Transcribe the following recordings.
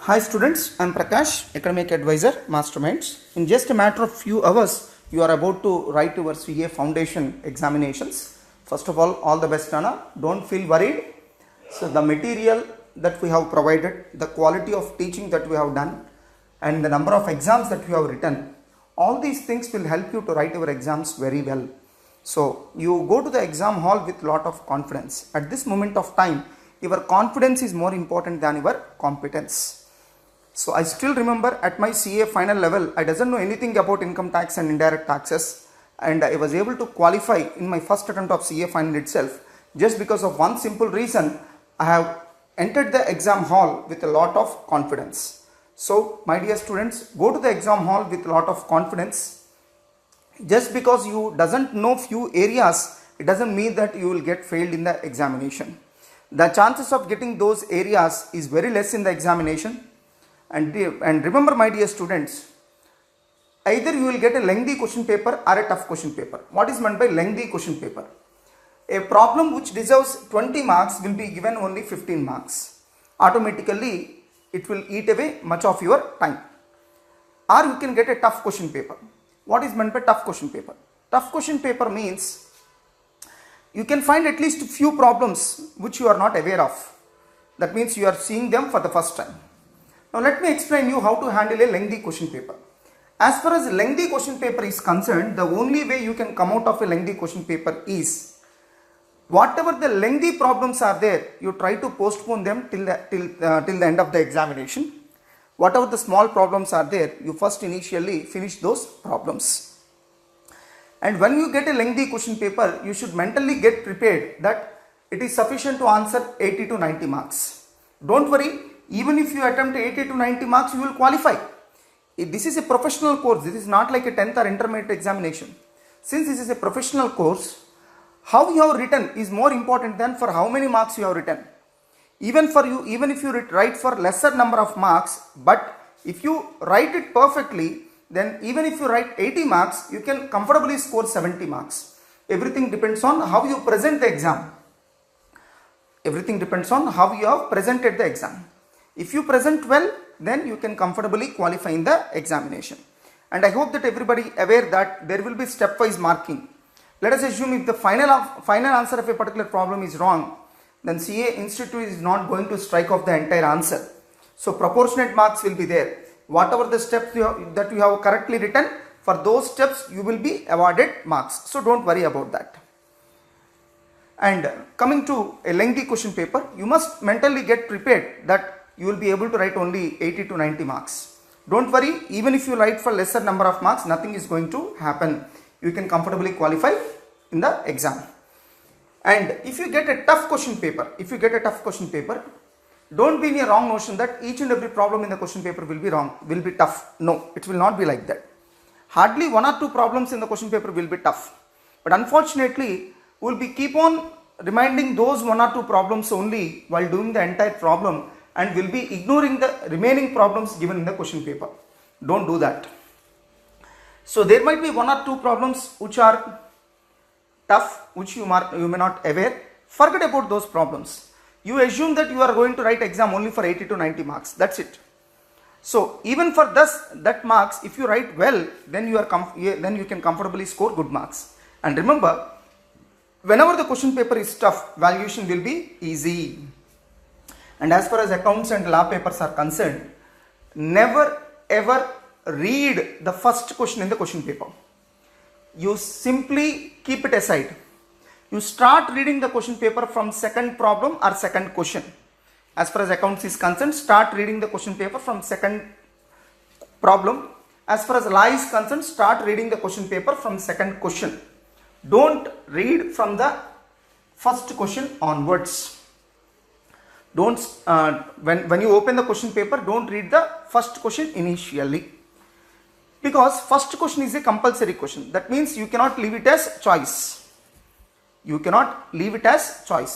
Hi students, I am Prakash, Academic Advisor, Masterminds. In just a matter of few hours, you are about to write your CA Foundation examinations. First of all the best, Anna. Don't feel worried. So the material that we have provided, the quality of teaching that we have done, and the number of exams that you have written, all these things will help you to write your exams very well. So you go to the exam hall with lot of confidence. At this moment of time, your confidence is more important than your competence. So I still remember at my CA final level, I doesn't know anything about income tax and indirect taxes, and I was able to qualify in my first attempt of CA final itself just because of one simple reason. I have entered the exam hall with a lot of confidence. So my dear students, go to the exam hall with a lot of confidence. Just because you doesn't know few areas, it doesn't mean that you will get failed in the examination. The chances of getting those areas is very less in the examination. And remember, my dear students, either you will get a lengthy question paper or a tough question paper. What is meant by lengthy question paper? A problem which deserves 20 marks will be given only 15 marks. Automatically, it will eat away much of your time. Or you can get a tough question paper. What is meant by tough question paper? Tough question paper means you can find at least a few problems which you are not aware of. That means you are seeing them for the first time. Now let me explain you how to handle a lengthy question paper. As far as lengthy question paper is concerned, the only way you can come out of a lengthy question paper is whatever the lengthy problems are there, you try to postpone them till the end of the examination. Whatever the small problems are there, you first initially finish those problems. And when you get a lengthy question paper, you should mentally get prepared that it is sufficient to answer 80 to 90 marks. Don't worry, even if you attempt 80 to 90 marks, you will qualify. This is a professional course. This is not like a 10th or intermediate examination. Since this is a professional course, how you have written is more important than for how many marks you have written. Even if you write for lesser number of marks, but if you write it perfectly, then even if you write 80 marks, you can comfortably score 70 marks. Everything depends on how you present the exam. Everything depends on how you have presented the exam. If you present well, then you can comfortably qualify in the examination. And I hope that everybody aware that there will be stepwise marking. Let us assume if the final answer of a particular problem is wrong, then CA Institute is not going to strike off the entire answer. So proportionate marks will be there. Whatever the steps that you have correctly written, for those steps you will be awarded marks. So don't worry about that. And coming to a lengthy question paper, you must mentally get prepared that you will be able to write only 80 to 90 marks. Don't worry, even if you write for lesser number of marks, nothing is going to happen. You can comfortably qualify in the exam. And if you get a tough question paper, don't be in a wrong notion that each and every problem in the question paper will be tough. No, it will not be like that. Hardly one or two problems in the question paper will be tough. But unfortunately, we will keep on reminding those one or two problems only while doing the entire problem, and will be ignoring the remaining problems given in the question paper. Don't do that. So there might be one or two problems which are tough, which you may not aware. Forget about those problems. You assume that you are going to write exam only for 80 to 90 marks. That's it. So even for that marks, if you write well, then you can comfortably score good marks. And remember, whenever the question paper is tough, valuation will be easy. And as far as accounts and law papers are concerned, never ever read the first question in the question paper. You simply keep it aside. You start reading the question paper from second problem or second question. As far as accounts is concerned, start reading the question paper from second problem. As far as law is concerned, start reading the question paper from second question. Don't read from the first question onwards. Don't when you open the question paper, don't read the first question initially, because first question is a compulsory question. That means you cannot leave it as choice.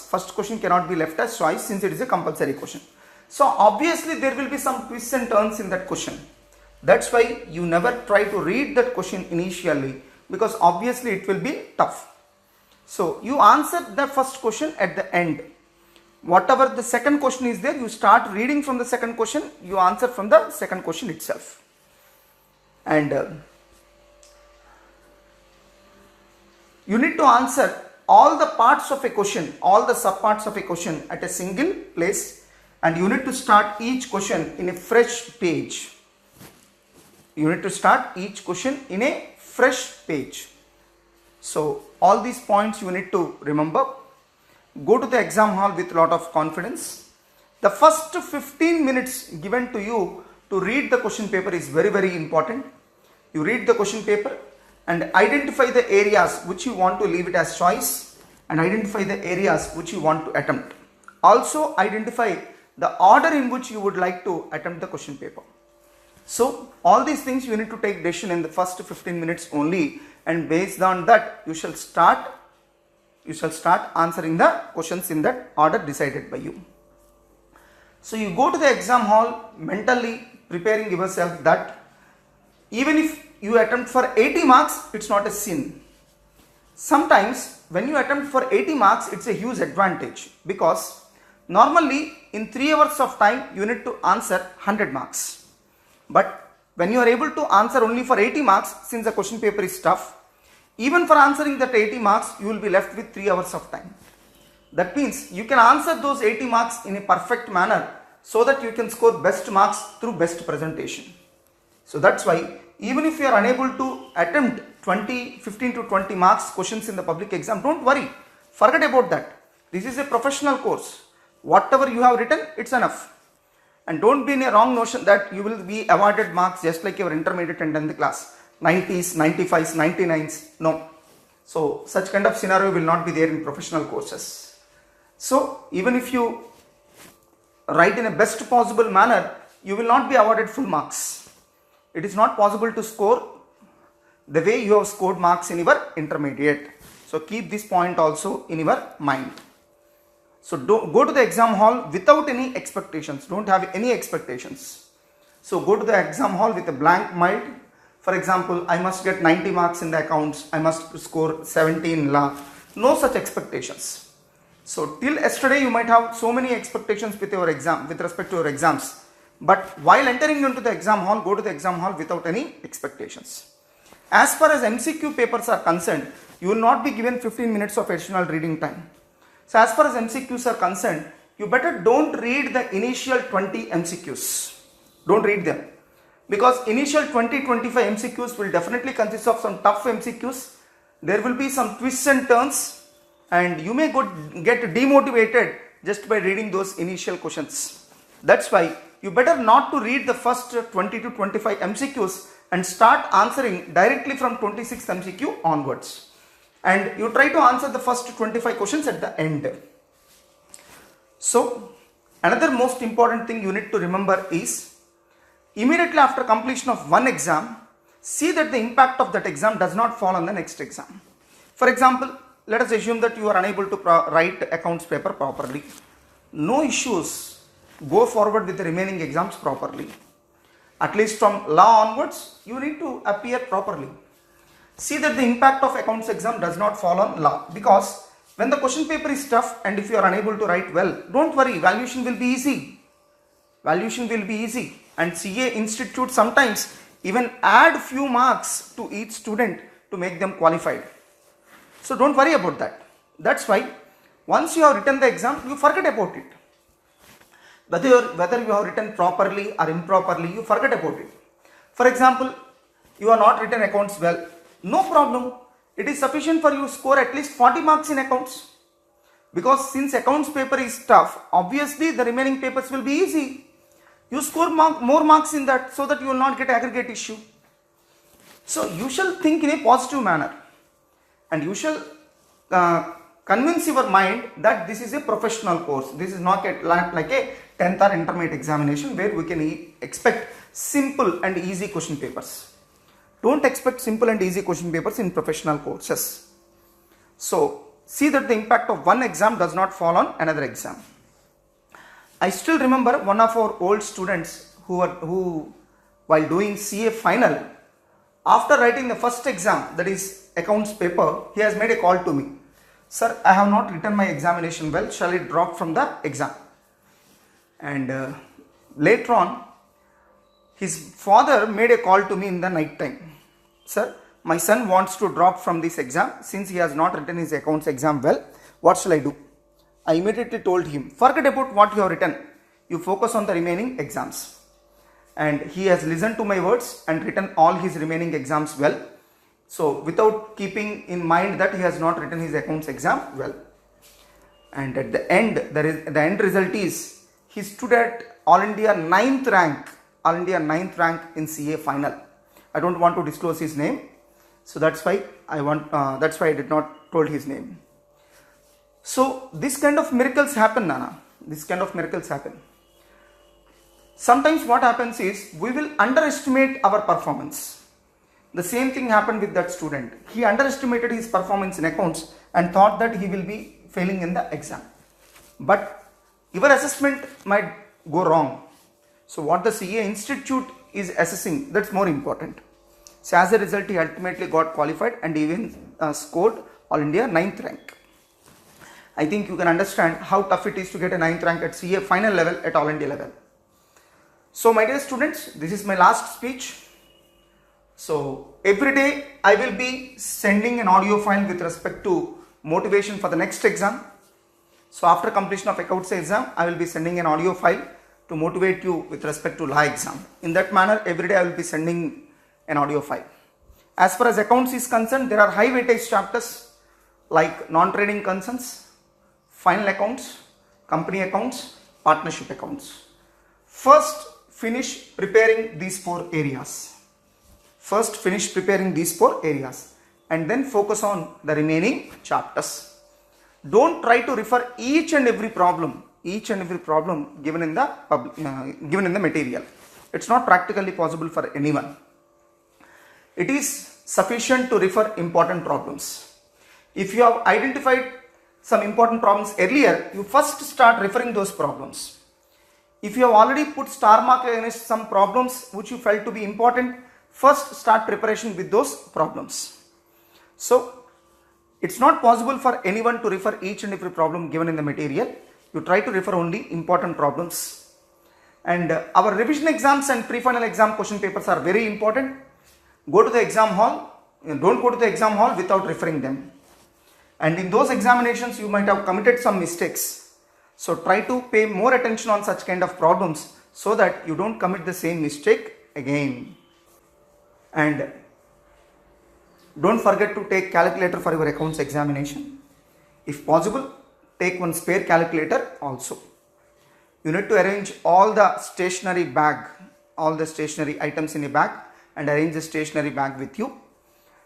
First question cannot be left as choice since it is a compulsory question. So obviously there will be some twists and turns in that question. That's why you never try to read that question initially, because obviously it will be tough. So you answer the first question at the end. Whatever the second question is there, you start reading from the second question, you answer from the second question itself. And you need to answer all the parts of a question, all the subparts of a question at a single place, and you need to start each question in a fresh page. You need to start each question in a fresh page. So all these points you need to remember. Go to the exam hall with a lot of confidence. The first 15 minutes given to you to read the question paper is very, very important. You read the question paper and identify the areas which you want to leave it as choice, and identify the areas which you want to attempt. Also identify the order in which you would like to attempt the question paper. So all these things you need to take decision in the first 15 minutes only, and based on that you shall start answering the questions in that order decided by you. So you go to the exam hall mentally preparing yourself that even if you attempt for 80 marks, it's not a sin. Sometimes when you attempt for 80 marks, it's a huge advantage, because normally in 3 hours of time you need to answer 100 marks. But when you are able to answer only for 80 marks, since the question paper is tough, even for answering that 80 marks, you will be left with 3 hours of time. That means you can answer those 80 marks in a perfect manner, so that you can score best marks through best presentation. So that's why even if you are unable to attempt 15 to 20 marks questions in the public exam, don't worry. Forget about that. This is a professional course. Whatever you have written, it's enough. And don't be in a wrong notion that you will be awarded marks just like your intermediate and 10th class. 90s, 95s, 99s. No. So such kind of scenario will not be there in professional courses. So even if you write in a best possible manner, you will not be awarded full marks. It is not possible to score the way you have scored marks in your intermediate. So keep this point also in your mind. So don't go to the exam hall without any expectations. Don't have any expectations. So go to the exam hall with a blank mind. For example, I must get 90 marks in the accounts, I must score 70 in law. No such expectations. So till yesterday you might have so many expectations with your exam, with respect to your exams. But while entering into the exam hall, go to the exam hall without any expectations. As far as MCQ papers are concerned, you will not be given 15 minutes of additional reading time. So as far as MCQs are concerned, you better don't read the initial 20 MCQs. Don't read them. Because initial 20-25 MCQs will definitely consist of some tough MCQs. There will be some twists and turns, and you may get demotivated just by reading those initial questions. That's why you better not to read the first 20 to 25 MCQs and start answering directly from 26th MCQ onwards. And you try to answer the first 25 questions at the end. So another most important thing you need to remember is, immediately after completion of one exam, see that the impact of that exam does not fall on the next exam. For example, let us assume that you are unable to write accounts paper properly. No issues. Go forward with the remaining exams properly. At least from law onwards, you need to appear properly. See that the impact of accounts exam does not fall on law, because when the question paper is tough and if you are unable to write well, don't worry, valuation will be easy. Valuation will be easy. And CA Institute sometimes even add few marks to each student to make them qualified. So don't worry about that. That's why once you have written the exam, you forget about it. Whether you have written properly or improperly, you forget about it. For example, you are not written accounts well. No problem. It is sufficient for you to score at least 40 marks in accounts. Because since accounts paper is tough, obviously the remaining papers will be easy. You score more marks in that, so that you will not get aggregate issue. So you shall think in a positive manner, and you shall convince your mind that this is a professional course. This is not like a 10th or intermediate examination where we can expect simple and easy question papers. Don't expect simple and easy question papers in professional courses. So see that the impact of one exam does not fall on another exam. I still remember one of our old students who while doing CA final, after writing the first exam, that is accounts paper, he has made a call to me. sir, I have not written my examination well, shall it drop from the exam? And later on, his father made a call to me in the night time. Sir, my son wants to drop from this exam since he has not written his accounts exam well. What shall I do? I immediately told him, forget about what you have written. You focus on the remaining exams. And he has listened to my words and written all his remaining exams well. So without keeping in mind that he has not written his accounts exam well. And at the end, the end result is he stood at All India 9th rank in CA final. I don't want to disclose his name, so that's why I did not told his name. So this kind of miracles happen, Nana. This kind of miracles happen. Sometimes what happens is we will underestimate our performance. The same thing happened with that student. He underestimated his performance in accounts and thought that he will be failing in the exam. But your assessment might go wrong. So what the CA Institute is assessing, that's more important. So as a result, he ultimately got qualified and even scored All India 9th rank. I think you can understand how tough it is to get a 9th rank at CA final level at All India level. So my dear students, this is my last speech. So every day I will be sending an audio file with respect to motivation for the next exam. So after completion of accounts exam, I will be sending an audio file to motivate you with respect to law exam. In that manner, every day I will be sending an audio file. As far as accounts is concerned, there are high weightage chapters like non-trading concerns, final accounts, company accounts, partnership accounts. First, finish preparing these 4 areas. And then focus on the remaining chapters. Don't try to refer each and every problem given in the material. It's not practically possible for anyone. It is sufficient to refer important problems. If you have identified some important problems earlier, you first start referring those problems. If you have already put star mark against some problems which you felt to be important, first start preparation with those problems. So it's not possible for anyone to refer each and every problem given in the material. You try to refer only important problems. And our revision exams and pre-final exam question papers are very important. Go to the exam hall. Don't go to the exam hall without referring them. And in those examinations, you might have committed some mistakes. So try to pay more attention on such kind of problems so that you don't commit the same mistake again. And don't forget to take calculator for your accounts examination. If possible, take one spare calculator also. You need to arrange all the stationery items in a bag and arrange the stationery bag with you.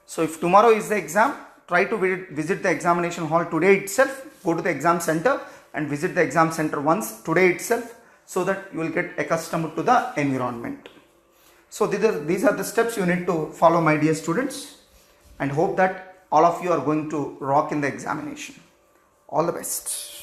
So if tomorrow is the exam, try to visit the examination hall today itself. Go to the exam center and visit the exam center once today itself so that you will get accustomed to the environment. So these are the steps you need to follow, my dear students, and hope that all of you are going to rock in the examination. All the best.